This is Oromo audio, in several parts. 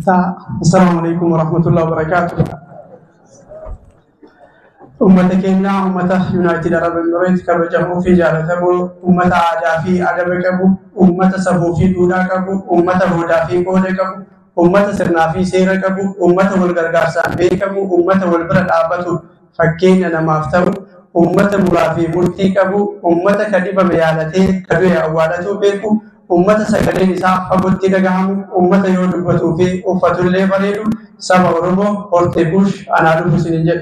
السلام عليكم ورحمة الله وبركاته. أمة كينا أمة يونايتد عرب إمارات كبجمو في جالتبو أمة عادا في أدب كبو أمة سبو في دودا كبو أمة هودا في قودة كبو أمة سرنا في سيرة كبو أمة والغرغارسان بي كبو أمة والبرد آبتو فكينا نمافتو أمة مرافي مرتي كبو أمة كدب ميالتي كدو أولتو بيكو أمة سكرين إساء فقط تدقهم أمة يودبتو في أفتو اللي بريدو سبا ورمو أرتبوش أنا روح سنجل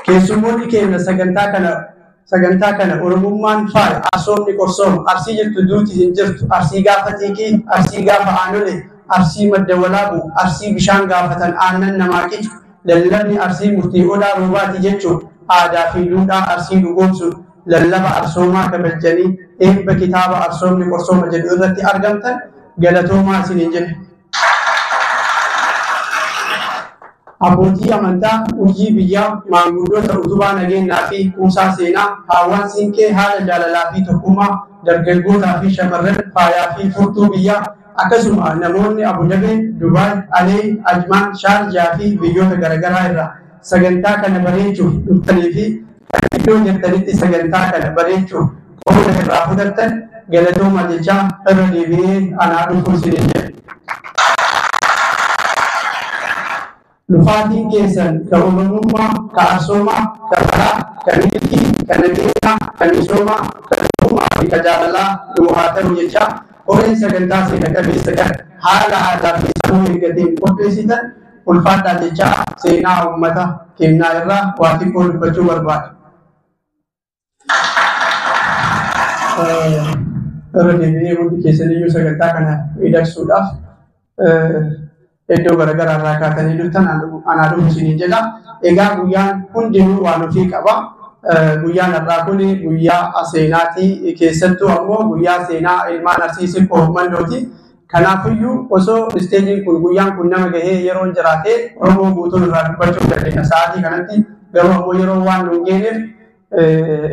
keessummoonni keenya sagantaa kana oromummaan faaya asoomni qorsoom arsii jirtu duuti hin jirtu arsii gaafa xiiqii arsii gaafa aanole arsii madda walaabu arsii bishaan gaafatan aannan namaa qicu lallabni arsii murtii odaa roobaati jechuun aadaa fi duudhaa arsii dhugoomsuun lallaba arsoomaa kabajanii eebba kitaaba arsoomni qorsooma jedhu irratti argamtan galatoomaa isiniin jedhe. Abbootii amantaa hojii biyyaa maanguddoota utubaa nageenyaa fi kuusaa seenaa haawwan siinqee haala jaalalaa fi tokkummaa dargaggootaa fi shamarran faayaa fi furtuu biyyaa akkasuma namoonni Abudabee, Dubaay, Alee, Ajmaan, Shaarjaa fi biyyoota garaagaraa irraa sagantaa kana bareechuuf dhuftanii fi iddoo jirtanitti sagantaa kana bareechuuf qooda irraa fudhattan galatooma jechaa irra deebi'ee anaa dhufuu isiniin jedhe. Lufaatiin keessan ka oromummaa, ka arsoomaa, ka baraa, ka milkii, ka nageenyaa, ka misoomaa, ka tokkummaa fi ka jaalalaa nuu haa ta'u jechaa qoreen sagantaa seena qabeessa kan haala aadaa fi sammuu eeggateen qopheessitan ulfaadhaa jechaa seenaa uummata keenyaa irraa waa xiqqoo dubbachuu barbaada. Irra deebi'ee hundi keessaniyyuu sagantaa kana miidhagsuudhaaf iddoo garaagaraa irraa kaatanii dhuftan anaa dhufu isiniin jedha. Egaa guyyaan hundinuu waan ofii qaba. Guyyaan har'aa kun guyyaa seenaatii keessattuu ammoo guyyaa seenaa ilmaan Arsii Mandooti. Kanaafiyyuu osoo isteejiin kun guyyaan kun nama gahee yeroo jiraatee Oromoo guutuun irraa dubbachuu dandeenya sa'aatii kanatti garuu ammoo yeroo waan nu hin geenyeef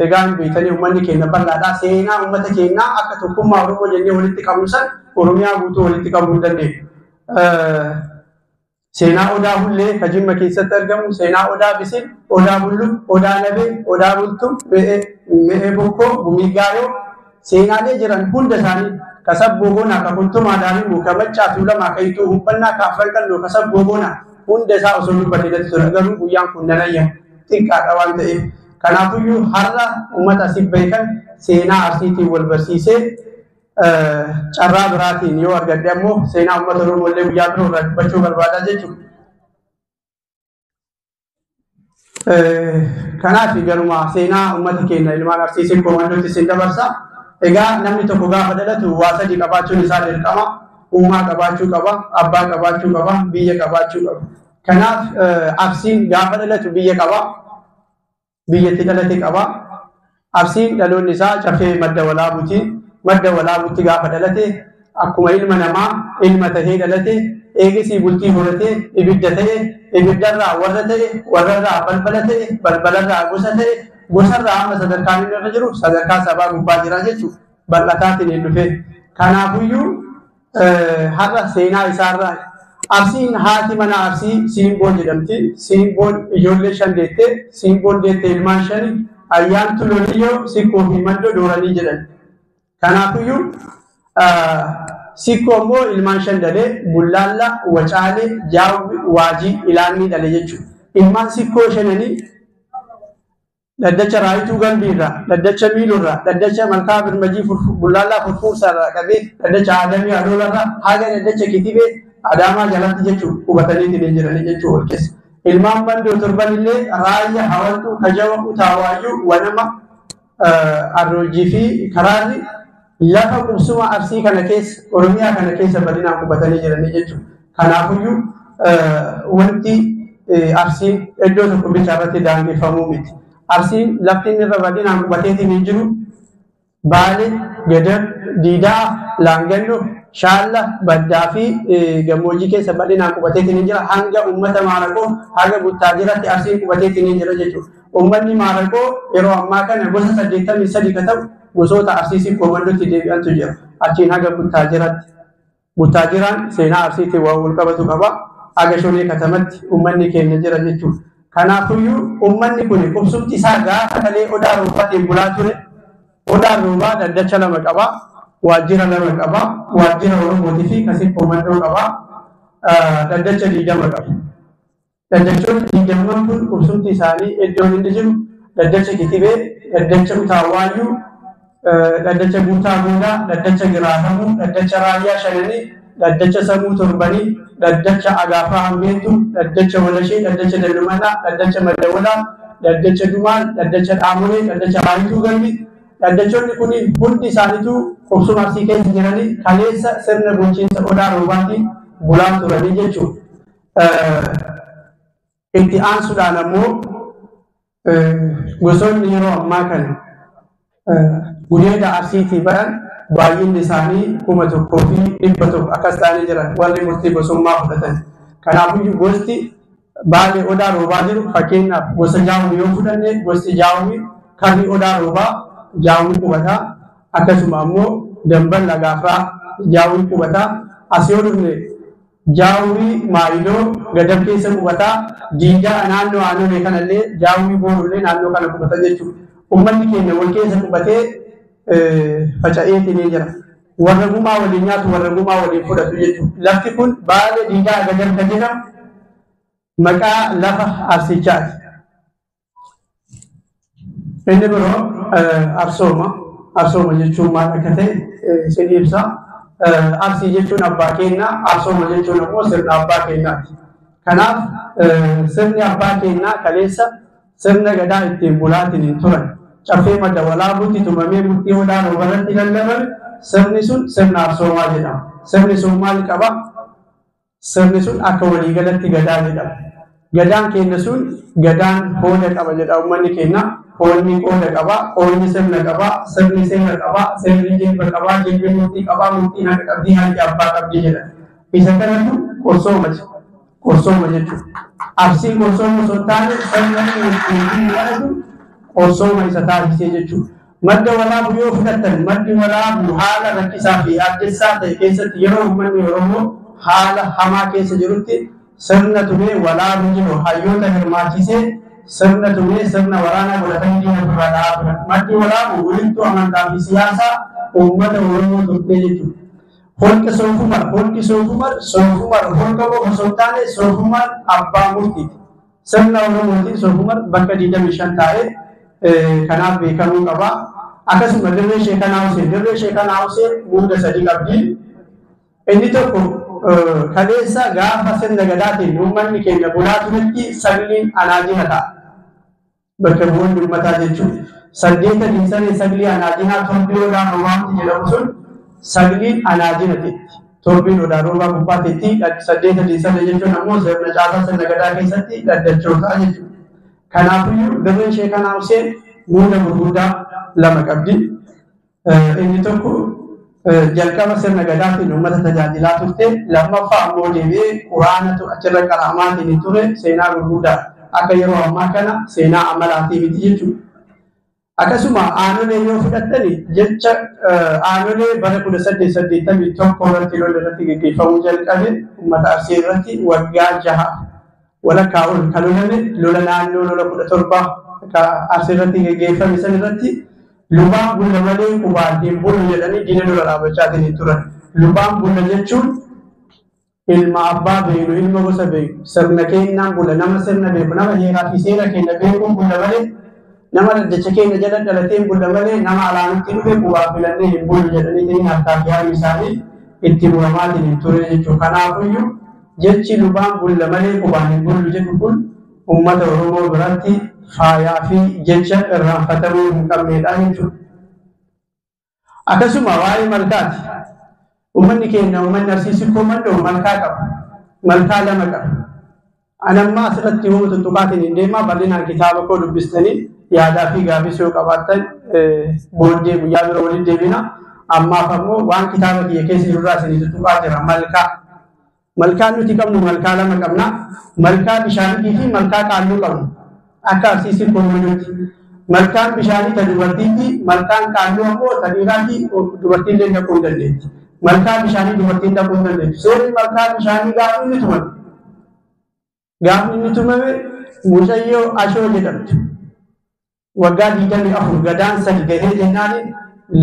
egaan beektanii uummanni keenya bal'aadhaa seenaa uummata keenyaa akka tokkummaa Oromoo jennee walitti qabnu san Oromiyaa guutuu walitti qabuu hin dandeenyu. Seenaa Odaa Bullee ka Jimma keessatti argamu, seenaa Odaa Bisil, Odaa Bullu, Odaa Nabee, Odaa Bultuu, Me'ee Bokkoo, Gumii Gaayoo, seenaalee jiran hunda isaanii ka Sabboo Boonaa, ka Kuntumaa Daarimu, ka Maccaa Tuulamaa, ka Ituu Hubbannaa, ka Afran Qalloo, ka Sabboo Boonaa hunda isaa osoo dubbatee natti ture garuu guyyaan kun nanayya xiqqaadha waan ta'eef. Kanaafiyyuu har'a uummata asii beekan seenaa Arsiitiin wal barsiisee carraa biraatiin yoo argadde ammoo seenaa uummata Oromoo illee guyyaa biroo irraa dubbachuu barbaada jechuudha. Kanaaf garuma seenaa uummata keenya ilmaan Arsii Mandootti isin dabarsa. Egaa namni tokko gaafa dhalatu waa sadii qabaachuun isaa dirqama. Uumaa qabaachuu qaba, abbaa qabaachuu qaba, biyya qabaachuu qaba. Kanaaf Arsiin gaafa dhalatu biyya qaba, biyyatti dhalate qaba. Arsiin dhaloonni isaa cafee madda walaabuutiin madda walaabuutti gaafa dhalate akkuma ilma namaa ilma tahee dhalate eegisii bultii horatee ibidda ta'e ibiddarraa warra ta'e warrarraa balbala ta'e balbalarraa gosa ta'e gosarraa amma sadarkaan inni irra jiru sadarkaa sabaa gubbaa jira jechuudha bal'ataatiin hin dhufe. Kanaafiyyuu har'a seenaa isaarraa Arsiin haati mana Arsii Simboon jedhamti. Simboon ijoollee 5 deette, Simboon deette ilmaan 5 ayyaantu loliyyoo Sikkoo fi Mandoo dooranii jedhan. Kanaafiyyuu Sikkoo immoo ilmaan 5 dhalee Bullaalla, Wacaalee, Jaawwi, Waajii, Ilaanii dhale jechuudha. Ilmaan Sikkoo 5 dhaddacha Raayituu Gambiirraa, dhaddacha Miilurraa, dhaddacha Malkaa Birmajii Bullaallaa Furfuursaarraa qabee dhaddacha Aadamii Adoolarraa haga dhaddacha Kitibee Adaamaa jalatti jechuudha hubatanii jiranii jechuudha wal keessa. Ilmaan Mandoo 7 illee Raayyaa, Hawaltuu, Kajawa, Utaawaayuu, Wanama, Arroojii fi Karaarri lafa qubsuma Arsii kana keessa Oromiyaa kana keessa bal'inaan hubatanii jiranii jechuudha. Kanaafiyyuu wanti Arsiin iddoo tokko bicha irratti daangeffamuu miti. Arsiin lafti inni irra bal'inaan hubateetiin hin jiru Baalee, Gadar, Diidaa, Laangannoo, Shaalla, Baddaa fi gammoojjii keessa bal'inaan hubateetiin hin jira hanga uummata Maaraqoo haga Buttaa jiratti Arsiin hubateetiin hin jira jechuudha. Uummanni Maaraqoo yeroo ammaa kana gosa 83 ka ta'u gosoota Arsii Mandootti deebi'antu jira. Achiin haga Buttaa jiratti Buttaajiraan seenaa Arsiitti waan wal qabatu qaba. Agashoolee katamatti uummanni keenya jira jechuudha. Kanaafiyyuu uummanni kun qubsumti isaa gaafa kalee odaa roobaatiin bulaa ture. Odaan roobaa daddacha lama qaba. Waajjira lama qaba. Waajjira Oromootii fi kasii komandoo qaba. Daddacha 20 qaba. Daddachoonni 20 kun qubsumti isaanii iddoon inni jiru daddacha Kitibee, daddacha Utaawaayyuu, daddacha Guutaa Goodaa, daddacha Giraatamuu, daddacha Raayyaa Shananii, daddacha Samuu Torbanii, daddacha Agaafaa Hambeetu, daddacha Walashee, daddacha Dallumanaa, daddacha Maddawalaa, daddacha Dumaan, daddacha Dhaamolee, daddacha Raayituu Galbii. Daddachoonni kun hundi isaaniitu qubsuma Arsii keessa jiranii kaleessa sirna bulchiinsa odaa roobaatiin bulaa turanii jechuudha. Itti aansuudhaan ammoo gosoonni yeroo ammaa kana gudeeda Arsiitii baran baay'inni isaanii 1,100 akkas ta'anii jiran warri murtii gosummaa fudhatan. Kanaafuu gosti baay'ee odaa roobaa jiru fakkeenyaaf gosa Jaawuu yoo fudhanne gosti Jaawuu karri odaa roobaa Jaawuu qubataa akkasuma ammoo Dambal Agaafaa Jaawuu qubataa as yoo dhufne Jaawuu Maayiloo Gadab keessa qubataa Diidaa naannoo Aanolee kanallee Jaawuu Boorullee naannoo kana qubata jechuudha. Uummanni keenya wal keessa qubatee faca'eetii ni jira. Warra gumaa waliin nyaatu warra gumaa waliin fudhatu jechuudha. Lafti kun baala Diidaa Gadab kan jedhamu maqaa lafa Arsichaati. Inni biroo Arsooma jechuun maal akka ta'e sin ibsa. Arsii jechuun abbaa keenyaa, Arsooma jechuun ammoo sirna abbaa keenyaati. Kanaaf sirni abbaa keenyaa kaleessa sirna gadaa ittiin bulaatiin hin turan. Caffee madda walaabuutti tumamee murtii odaa roobarratti lallabame sirni sun sirna Arsoomaa jedhama. Sirni sun maal qaba? Sirni sun akka waliigalatti gadaa jedhama. Gadaan keenya sun gadaan hooda qaba jedha uummanni keenya. Hoonni qooda qaba, hoonni sirna qaba, sirni seera qaba, seerri jilba qaba, jilbi murtii qaba, murtiin haqa qabdii harki abbaa qabdii jedha. Isa kanatu qorsooma jechuudha. Arsiin qorsooma osoo hin taane sirna qorsooma isa taasisee jechuudha. Madda walaabuu yoo fudhattan maddi walaabuu haala rakkisaa fi addeessaa ta'e keessatti yeroo uummanni Oromoo haala hamaa keessa jirutti sirna tumee walaabuu jiru hayyoota hirmaachisee sirna tumee sirna waraanaa godhatanii diina irraa dha'aa turan. Maddi walaabuu walitti amantaa fi siyaasaa uummata Oromoo turtee jechuudha. Holqa Soofumar, holqi Soofumar, holqa osoo hin taane Soofumar abbaa murtiiti. Sirna Oromootiin Soofumar bakka 25 taa'ee kanaaf beekamuu qaba. Akkasuma dirree Sheekanaa Huseen muuda 3 qabdi. Inni tokko kaleessa gaafa sirna gadaatiin uummanni keenya bulaa turetti sagliin anaajina ta'a. Bakka bu'uun uummataa jechuudha. 8 diinsanee saglii anaajinaa torbii odaa roobaatti jedhamu sun sagliin anaajinati. Torbiin odaa roobaa gubbaatti 8 diinsanee jechuun ammoo sirna caasaa sirna gadaa keessatti dhaddachootaa jechuudha. Kanaafuu dirreen Sheekanaa Huseen muuda gurguddaa 2 qabdi. Inni tokko jalqaba sirna gadaatiin uummata tajaajilaa turte, lammaffaa ammoo deebi'ee quraanatu achirra qaramaatiin ture seenaa gurguddaa akka yeroo ammaa kana seenaa amalaatii miti jechuudha. Akkasuma aanolee yoo fudhattani jecha aanolee bara 1881 irratti lola irratti gaggeeffamuu jalqabe uummata Arsii irratti waggaa 6 walakkaa ol kan lolame lola naannoo lola 17 Arsii irratti gaggeeffame san irratti lubaan bulla malee qubaatiin bulu jedhanii diina dura dhaabachaatiin turan. Lubaan bulla jechuun ilma abbaa beeku, ilma gosa beeku, sirna kennaan bulla, nama sirna beeku, nama heeraa fi seera keenya beekuun bulla malee, nama daddacha keenya jala dhalateen bulla malee, nama alaanutti dhufe qubaa filannee hin bulu jedhanii harkaa fi haali isaanii itti muramaatiin ture jechuudha. Kanaafiyyuu jechi lubaan bulla malee qubaan hin bulu jedhu kun uummata Oromoo biratti faayaa fi jecha irraanfatamuu hin qabneedha jechuudha. Akkasuma waa'ee malkaati. Uummanni keenya uummanni Arsii komandoo malkaa qaba. Malkaa 2 qaba. Anammaa asirratti yoo tuttuqaatiin hin deemaa bal'inaan kitaaba koo dubbistanii yaadaa fi gaafis yoo qabaattan booddee guyyaa bira waliin deebina. Ammaaf ammoo waan kitaaba kiyya keessa jirurraa isinii tuttuqaa jira malkaa. Malkaan nuti qabnu malkaa 2 qabna. Malkaa bishaanii fi malkaa qaalluu qabna. Akka Arsii komandootti. Malkaan bishaanii ta dubartiitti, malkaan qaalluu ammoo ta dhiiraatti dubartiin illee dhaquu hin dandeetti. malkaa bishaanii dubartiin dhaquu hin dandeessu. Seerri malkaa bishaanii gaafni inni tumame mucayyoo Ashoo jedhamtu. Waggaa 24 gadaan sadi gahee jennaan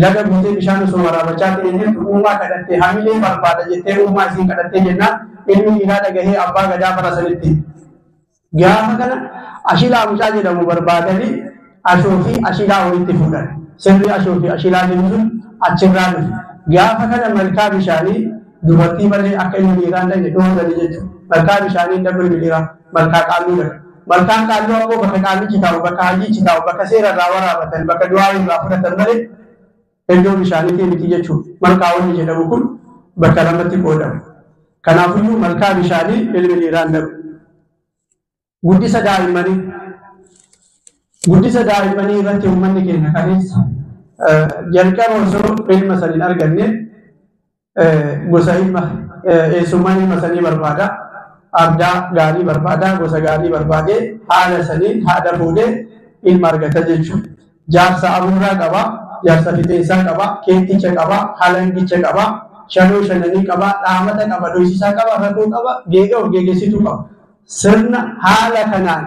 laga guutee bishaan osoo waraabachaa ta'e uumaa kadhattee hamilee barbaada jettee uumaa isiin kadhattee jennaan ilmi dhiiraa dhagahee abbaa gadaa bara sanitti. Gaafa kana Ashilaa mucaa jedhamu barbaadanii Ashoo fi Ashilaa walitti fuudhan. Sirri Ashoo fi Ashilaa jedhu sun achirraa dhufe. Gaafa kana malkaa bishaanii dubartii malee akka ilmi dhiiraa hin dhaqne dhoowwanii jechuudha. Malkaa bishaanii dhabu ilmi dhiiraa malkaa qaalluu dhaqa. Malkaan qaalluu ammoo bakka qaallichi taa'u, bakka hajjichi taa'u, bakka seera irraa waraabatan, bakka du'aa irraa fudhatan malee iddoo bishaanii miti jechuudha. Malkaa wanni jedhamu kun bakka lamatti qoodamu. Kanaafiyyuu malkaa bishaanii ilmi dhiiraa hin dhabu. Guddisa daa'immanii irratti uummanni keenya kaleessa jalqaba osoo ilma saniin arganne gosa ilma eessummaan ilma sanii barbaada. Ardaa gaarii barbaada, gosa gaarii barbaadee haala saniin haadha fuudhee ilma argata jechuudha. Jaarsa abuurraa qaba, jaarsa fixeensaa qaba, keetticha qaba, halangicha qaba, shanoo shananii qaba, dhaamata qaba, dhoysisaa qaba, rakkoo qaba, geega of geegessituu qaba. Sirna haala kanaan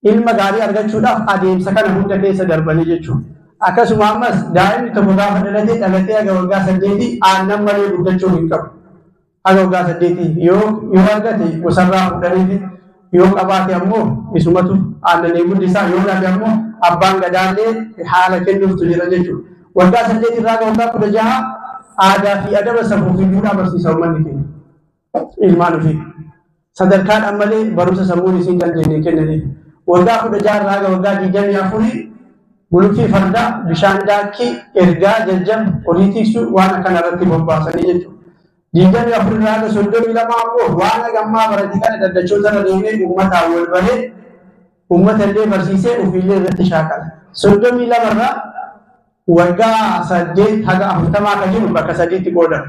ilma gaarii argachuudhaaf adeemsa kana hunda keessa darbanii jechuudha. Akkasuma ammas daa'imni tokko gaafa dhalatee aga waggaa 8 aannan malee guddachuu hin qabu. Aga waggaa 8 yoo argate gosarraa fuudhanii yoo qabaate ammoo isumatu aannanii guddisaa yoo dhabe ammoo abbaan gadaallee haala kennuuftu jira jechuudha. Waggaa 8 irraa waggaa 16 aadaa fi adaba safuu fi duudhaa barsiisa uummanni keenya ilmaan ofii. Sadarkaadhaan malee barumsa sammuun isiin dandeenye kennaniif. Waggaa 16 irraa waggaa 24 guluffii fardaa bishaan daakkii ergaa jajjaba horii tiksuu waan akkana irratti bobbaasanii jechuudha. 24 irraa 32 ammoo waan gammaa barate kana daddachoota irra deemee uummataan wal bahee uummata illee barsiisee ofiillee irratti shaakala. 32 irraa waggaa 8 haga 40 akka jiru bakka 3tti qoodama.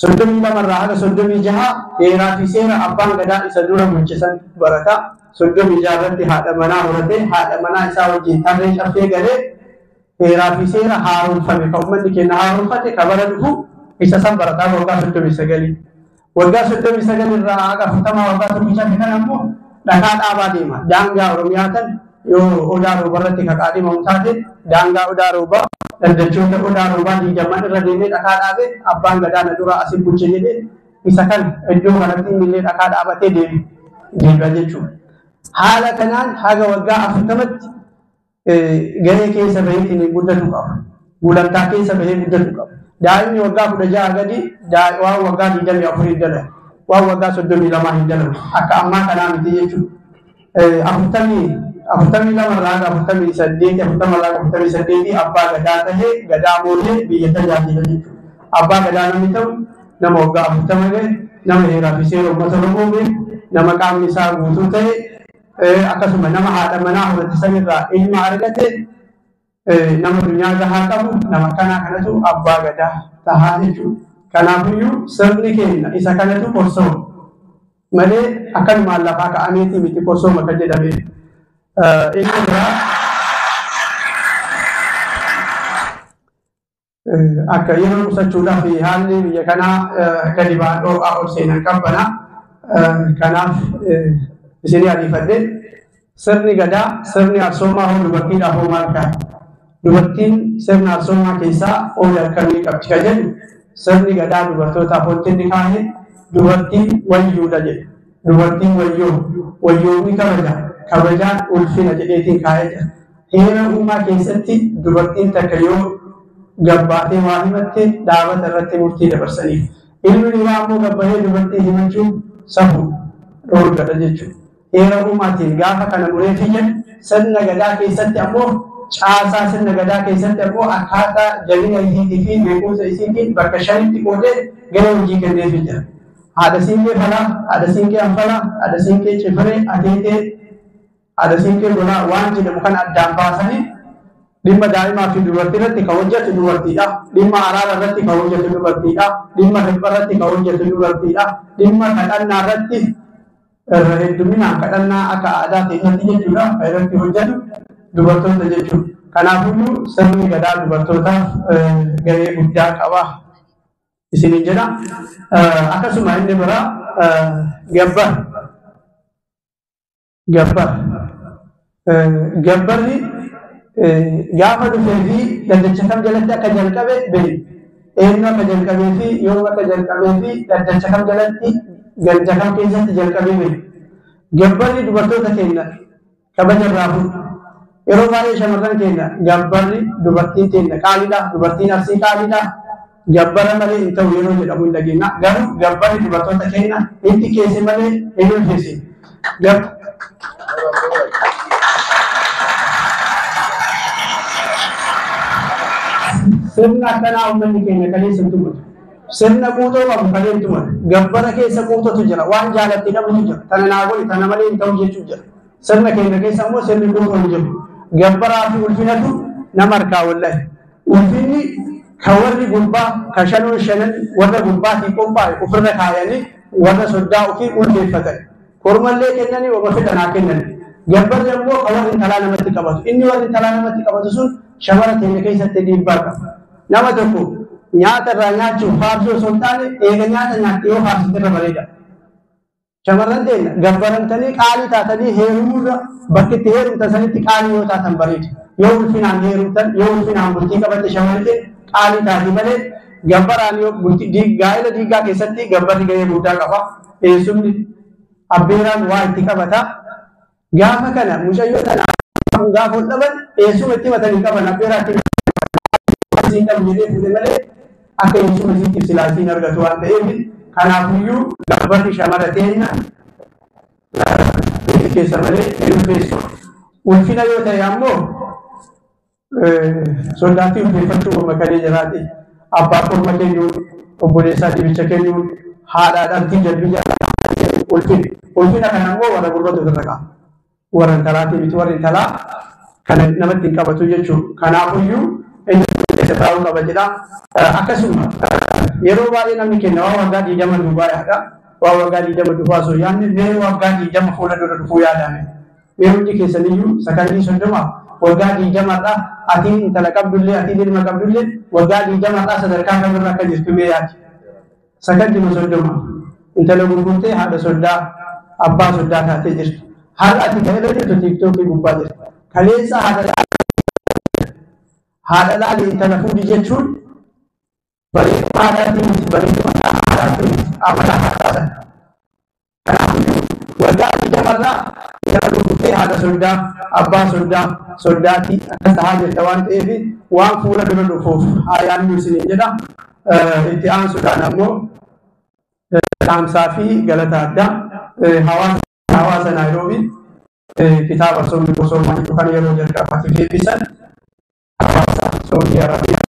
32 irraa haga 36 heeraa fi seera abbaan gadaa isa dura bulchisan barata. 36 irratti haadha manaa horate, haadha manaa isaa wajjin tarree caffee galee heeraa fi seera haaromfame kan uummanni keenya haaromfate kabara dhufu isa san barataa waggaa 39. Waggaa 39 irraa haga 40 waggaa 35 kan ammoo dhakaa dhaabaa deema. Daangaa Oromiyaa tan yoo odaa roobaa irratti kaqaadhimamu taate daangaa odaa roobaa daddachoota odaa roobaa 20 irra deemee dhakaa dhaabee abbaan gadaa na dura asin bulche jedhee isa kan iddoo kanatti illee dhakaa dhaabatee deema jechuudha. Haala kanaan haga waggaa 40tti gahee keessa bahee guddatu qaba. Gulantaa keessa bahee guddatu qaba. Daa'imni waggaa 16 gadi waan waggaa 24 hin dalagu, waan waggaa 32 hin dalagu. Akka ammaa kanaa miti jechuudha. 42 irraa 48 abbaa gadaa tahee gadaa moolee biyya tajaajila jechuudha. Abbaa gadaa namni ta'u nama waggaa 40 gahe, nama heeraa fi seera uummata Oromoo beeku, nama qaamni isaa guutuu ta'e, akkasuma nama haadha manaa horate sanirraa ilma argate, nama dunyaa gahaa qabu, nama kanatu abbaa gadaa tahaa jechuudha. Kanaafiyyuu sirni keenya isa kanatu qorsoo malee akkanumaan lafaa ka'ameeti miti qorsoo maka jedhamee. Inni biraa akka yeroo qusachuudhaaf haalli biyya kanaa gadi baadhoo ol seenan qabbana. Kanaaf isinii ariifadhe sirni gadaa sirni arsoomaa hoo dubartiidhaaf hoo maal kaa'e? Dubartiin sirna arsoomaa keessaa oola akkamii qabdi ka jedhu sirni gadaa dubartootaaf wanti inni kaa'e dubartiin wayyuudha jedhe. Dubartiin wayyoo ni kabajaan ulfina jedheetiin kaa'ee jira. Heera uumaa keessatti dubartiin takka yoo gabbaatee waa himatte dhaabata irratti murtii dabarsaniif. Ilmi dhiiraa ammoo gabbahee dubartii himachuun safuu dhoorgadha jechuudha. Heera uumaatiin gaafa kana mureefi jedhu sirna gadaa keessatti ammoo caasaa sirna gadaa keessatti ammoo akkaataa jabina isiitii fi beekumsa isiitiin bakka 5tti qoodee gara hojii kenneefii jira. Haadha siinqee falaa, haadha siinqee anfalaa, haadha siinqee cifree, ateetee, haadha siinqee golaa waan jedhamu kan addaan baasanii dhimma daa'imaa fi dubartii irratti kan hojjetu dubartiidha. Dhimma araara irratti kan hojjetu dubartiidha. Dhimma hirpha irratti kan hojjetu dubartiidha. Dhimma kadhannaa irratti irra hedduminaan kadhannaa akka aadaa ta'etti jechuudha kan irratti hojjetu dubartoota jechuudha. Kanaafuu sirni gadaa dubartootaaf gahee guddaa qaba. isinin jedha. Akkasuma inni bira gabbarri gaafa dhufee fi daddacha kam jalatti akka jalqabe beeku. Eenyu akka jalqabee fi yoo akka jalqabee fi daddacha kam jalatti ganja kam keessatti jalqabee beeku. Gabbarri dubartoota keenya kabaja irraa fuudha. Yeroo baay'ee shamarran keenya gabbarri dubartiin keenya qaaliidha, dubartiin arsii qaaliidha. Gabbara malee hin ta'u yeroo jedhamu hin dhageenya. Garuu gabbarri dubartoota keenya itti keesse malee hin ulfeesse. Sirna akkanaa uummanni keenya kaleessa hin tumatu. Sirna quutoo qabu kalee hin tumatu. Gabbara keessa quutotu jira. Waan jaalatti dhabutu jira. Tana naa godhi tana malee hin ta'u jechuu jira. Sirna keenya keessa immoo sirni quutoo hin jiru. Gabbaraa fi ulfinatu nama harkaa wallahi. Ulfinni ka warri gurbaa ka shanan warra gurbaatii qophaa'e ofirra kaayanii warra soddaa ofii ulfeeffatan. Kormallee kennanii wama fedhanaa kennani. Gabbarri immoo ka warri intalaa namatti qabatu. Inni warri intalaa namatti qabatu sun shamara keenya keessatti dhiibbaa qaba. Nama tokko nyaata irraa nyaachuuf faarsoo osoo hin taane eega nyaata nyaatte yoo faarsite irra bareeda. Shamarran keenya gabbaramtanii qaalii taatanii heerumuurra bakki itti heerumtan sanitti qaalii yoo taatan bareeda. Yoo ulfinaan heerumtan yoo ulfinaan bultii qabatte shamarran qaalii taati malee gabbaraan yoo gaa'ela diigaa keessatti gabbarri gahee guddaa qaba. Eessumni abbeeraan waa itti qabata. Gaafa kana mucayyoo tana gaafa ol dhaban eessuma itti matanii qaban abbeeraatti siin qabu jedhee fuudhe malee akka eessuma isiitti silaasiin argatu waan ta'eef kanaafiyyuu gabbarri shamara teenya keessa malee hin ulfeessu. Ulfina yoo ta'e ammoo sodaattii ulfeeffachuu qorma kalee jiraate abbaa qorma keenyuun obboleessaa dibicha keenyuun haadhaadhaatti jalbii ulfina. Ulfina kana ammoo warra gurratu irra qaba. Warra intalaatii miti warri intalaa kana namatti hin qabatu jechuudha. Kanaafiyyuu inni taa'uu qaba jedha. Akkasuma yeroo baay'ee namni kenna waa waggaa 20 duubaa yaada. Waa waggaa 20 duubaa osoo yaadne mee waggaa 20 fuula dura dhufuu yaadame. Mee hundi keessaniyyuu sakandii 30 waggaa 20dha atiin intala qabdullee atiin ilma qabdullee waggaa 20dha sadarkaa kamirra akka jirtu mee yaadi. Sakandii 30 intala gurgurtee haadha soddaa abbaa soddaa taatee jirtu. Haala ati kan irra jirtu tiiktookii gubbaa jirtu. Kaleessa haadha laali intala fuudhi jechuun bareeduma haadhaatiin miti bareeduma haadhaatiin miti amala haadhaatiin. Kanaafuu waggaa 20dha intala gurgurtee haadha soddaa abbaa soddaatii akkas ta'aa jirta waan ta'eef waan fuula dura dhufuuf haayaan nuusiniin jedha. Itti aansuudhaan ammoo dhaamsaa fi galata addaa hawaasa Naayiroobii kitaaba Soomni Bosoomaa kan yeroo jalqabaatiif eebbisan hawaasa Saudi Arabiyaa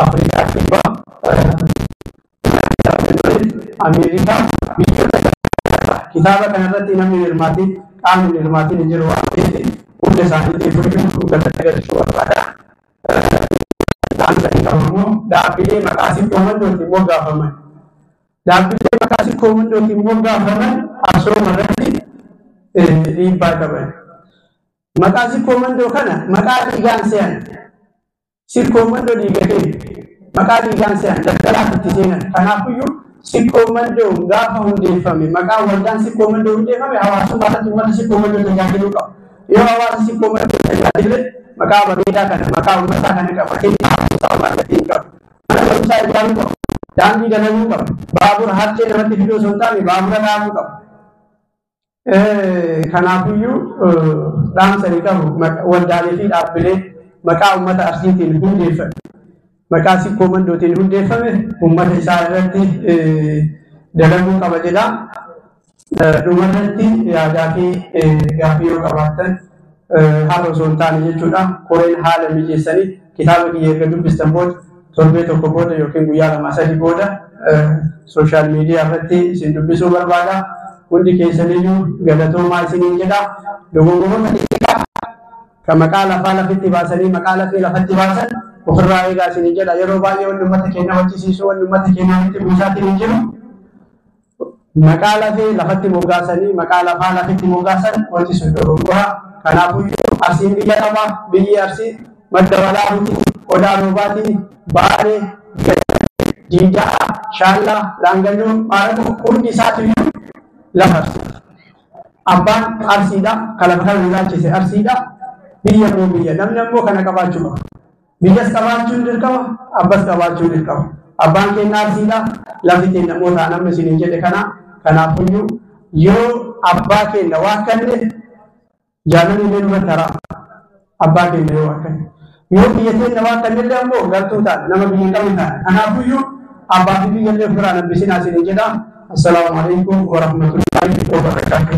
Afrikaa Kibbaa Ameerikaa biyyoota kitaaba kanarratti namni hirmaatiin qaamni hirmaatiin jiru waan ta'eef hunda isaaniitiif galata galchuu barbaada. Dhaamsa hin qabamu dhaabbilee maqaa siqqoomandootiin moggaafaman. Dhaabbilee maqaa siqqoomandootiin moggaafaman asooma irratti dhiibbaa qaban. Maqaa siqqoomandoo kana maqaa dhiigaan se'an. Siqqoomandoo dhiiga keenya maqaa dhiigaan se'an daldalaaf itti seenan. Kanaafiyyuu siqqoomandoon gaafa hundeeffame maqaa waldaan siqqoomandoo hundeeffame hawaasummaa irratti uummata siqqoomandoo tajaajiluu qaba. Yoo hawaasa siqqoomandoo tajaajile maqaa bareedaa kana maqaa uummataa kana qabatee hawaasa uummataa qaba. Mana barumsaa ijaaruu qaba. Daandii dalaguu qaba. Baabura harcee namatti fiduu osoo hin taane baabura dhaabuu qaba. Kanaafiyyuu dhaamsa ni qabu waldaalee fi dhaabbilee maqaa uummata arsiitiin hundeeffame maqaa siqqoomandootiin hundeeffame uummata isaa irratti dalaguu qaba jedha. Dhumarratti yaadaa fi gaaffii yoo qabaattan haala osoo hin taane jechuudha. Koreen haala mijeessanii kitaaba kiyya erga dubbistan booda torbee tokko booda yookiin guyyaa 2-3 booda sooshaal miidiyaa irratti isin dubbisuu barbaada. Hundi keessaniyyuu galatoomaa isiniin jedha. Dogongoroota xixiqqaa kan maqaa lafaa lafitti baasanii maqaa lafee lafatti baasan ofirraa eegaa isiniin jedha. Yeroo baay'ee wanni uummata keenya wachisiisuu wanni uummata keenya walitti buusaatiin hin jiru. Maqaa lafee lafatti moggaasanii maqaa lafaa lafitti moggaasan wachisu dogongora. Kanaafiyyuu Arsiin biyya qabaa. Biyyi Arsii madda walaabuuti, odaa roobaatii, Baalee, Diidaa shaallaa, laangannoo, maaratu hundi isaatu lafa Arsiiti. Abbaan Arsiidha, kan lafa kana ilaalchise Arsiidha. Biyya immoo biyya. Namni immoo kana qabaachuu qaba. Biyyas qabaachuun dirqama, abbas qabaachuun dirqama. Abbaan keenya Arsiidha, lafti keenya namoota namni isin jedhe kana. Kanaafuyyuu yoo abbaa keenya waa kanne jaalalli illee nurra taraa. Abbaa keenya yoo waa kanne. Yoo biyya keenya waa kanne illee ammoo gartuu ta'a, nama biyya qabu ta'a. Kanaafuyyuu abbaa fi biyya illee ofirraa nabbisinaa isin jedha. Assalaamu alaikum wa rahmatullahi wa barakatuh.